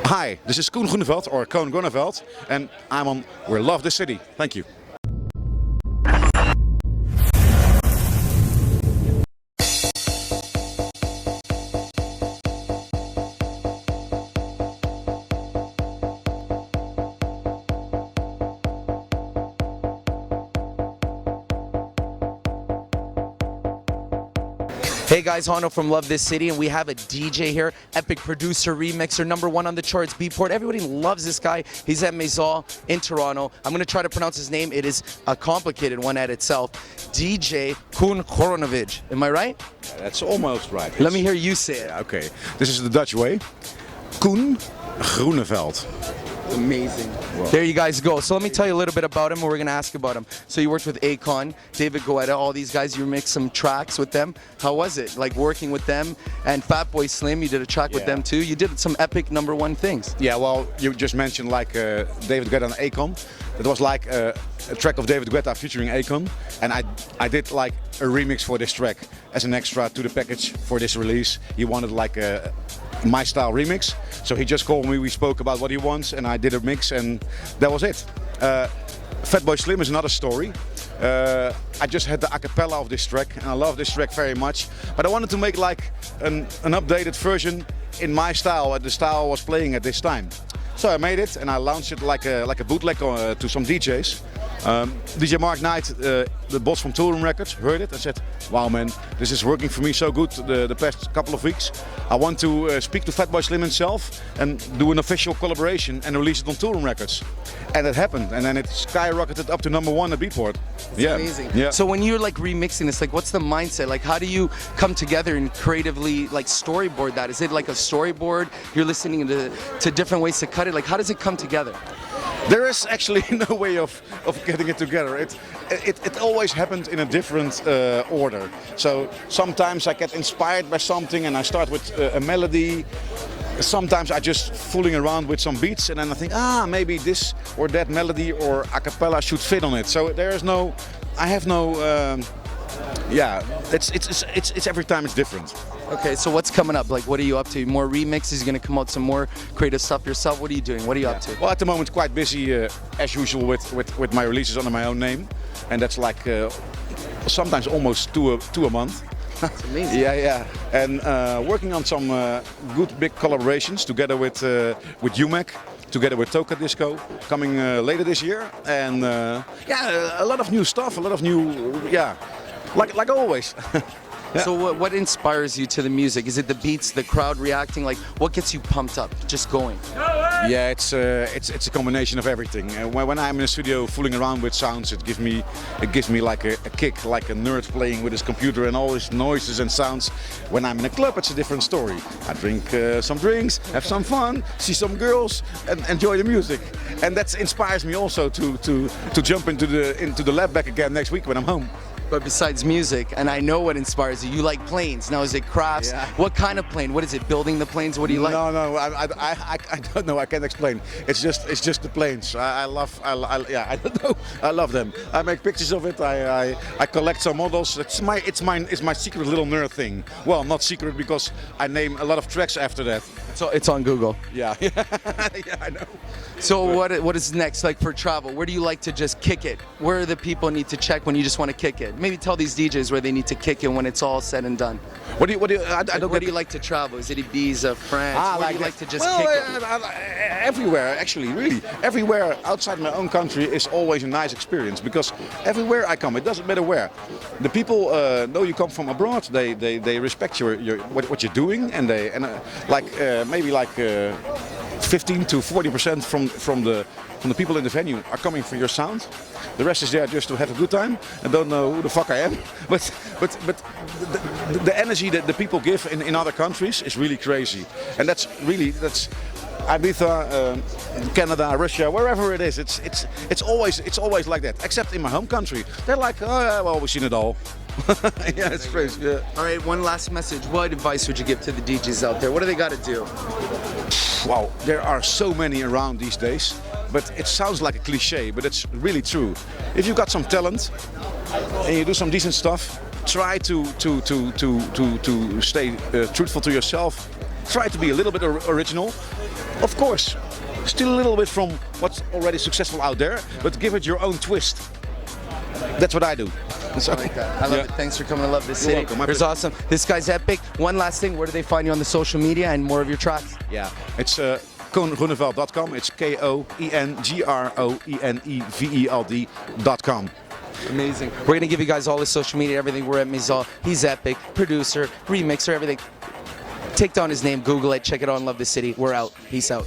Hi, this is Koen Groeneveld, or Koen Groeneveld, and I'm on We Love the City. Thank you. Hey guys, Hano from Love This City, and we have a DJ here, epic producer, remixer, #1 on the charts, Beatport. Everybody loves this guy. He's at Maison in Toronto. I'm going to try to pronounce his name. It is a complicated one at itself. DJ Koen Groeneveld. Am I right? Yeah, that's almost right. Let me hear you say it. Yeah, okay. This is the Dutch way. Koen Groeneveld. Amazing. Wow. There you guys go. So let me tell you a little bit about him, and we're going to ask about him. So you worked with Akon, David Guetta, all these guys. You mixed some tracks with them. How was it, like working with them? And Fatboy Slim, you did a track with them too. You did some epic #1 things. Yeah, well, you just mentioned like David Guetta and Akon. It was like a track of David Guetta featuring Akon, and I did like a remix for this track as an extra to the package for this release. He wanted like a my style remix, so he just called me, we spoke about what he wants, and I did a mix, and that was it. Fatboy Slim is another story. I just had the a cappella of this track, and I love this track very much, but I wanted to make like an updated version in my style, the style I was playing at this time. So I made it and I launched it like a bootleg to some DJs. DJ Mark Knight, the boss from Toolroom Records, heard it and said, "Wow man, this is working for me so good the past couple of weeks. I want to speak to Fatboy Slim himself and do an official collaboration and release it on Toolroom Records." And it happened, and then it skyrocketed up to #1 at Beatport. It's amazing. Yeah. So when you're like remixing this, like what's the mindset? Like how do you come together and creatively like storyboard that? Is it like a storyboard? You're listening to different ways to cut it? Like how does it come together? There is actually no way of getting it together. It always happens in a different order. So sometimes I get inspired by something and I start with a melody. Sometimes I just fooling around with some beats and then I think, maybe this or that melody or a cappella should fit on it. So there is no, I have no, it's every time it's different. Okay, so what's coming up? Like, what are you up to? More remixes? You're gonna come out some more creative stuff yourself? What are you doing? What are you up to? Well, at the moment, quite busy as usual with my releases under my own name, and that's like sometimes almost two a month. That's amazing. Yeah, and working on some good big collaborations together with UMAC, together with Toka Disco, coming later this year, and a lot of new stuff, a lot of new, like always. Yeah. So what inspires you to the music? Is it the beats, the crowd reacting? Like what gets you pumped up, just going? Yeah, it's a combination of everything. When I'm in the studio fooling around with sounds, it gives me like a kick, like a nerd playing with his computer and all his noises and sounds. When I'm in a club, it's a different story. I drink some drinks, have some fun, see some girls, and enjoy the music. And that inspires me also to jump into the lab back again next week when I'm home. But besides music, and I know what inspires you, you like planes. Now, is it crafts? Yeah. What kind of plane? What is it? Building the planes? What do you like? No, I don't know. I can't explain. It's just the planes. I don't know. I love them. I make pictures of it. I collect some models. It's my secret little nerd thing. Well, not secret because I name a lot of tracks after that. So it's on Google. Yeah, yeah, I know. So what is next, like for travel? Where do you like to just kick it? Where do the people need to check when you just want to kick it? Maybe tell these DJs where they need to kick it when it's all said and done. Where do you like to travel? Is it Ibiza, France? Where do you like to just kick it? Everywhere, actually, really. Everywhere outside my own country is always a nice experience because everywhere I come, it doesn't matter where. The people know you come from abroad. They respect what you're doing, and maybe 15 to 40% from the people in the venue are coming for your sound. The rest is there just to have a good time and don't know who the fuck I am. But the energy that the people give in other countries is really crazy, and that's Ibiza, Canada, Russia, wherever it is. It's always like that. Except in my home country, they're like, oh yeah, well, we've seen it all. Yeah, it's crazy. Yeah. All right, one last message. What advice would you give to the DJs out there? What do they got to do? Wow, there are so many around these days, but it sounds like a cliche, but it's really true. If you've got some talent and you do some decent stuff, try to stay truthful to yourself. Try to be a little bit original. Of course, still a little bit from what's already successful out there, but give it your own twist. That's what I do. So, I like that. I love it. Thanks for coming. I love this city. welcome. My It's awesome. This guy's epic. One last thing, where do they find you on the social media and more of your tracks? Yeah, it's Groeneveld.com. It's KOENGROENEVELD.com. Amazing. We're going to give you guys all his social media, everything. We're at Maison. He's epic. Producer, remixer, everything. Take down his name, Google it, check it out, and love this city. We're out. Peace out.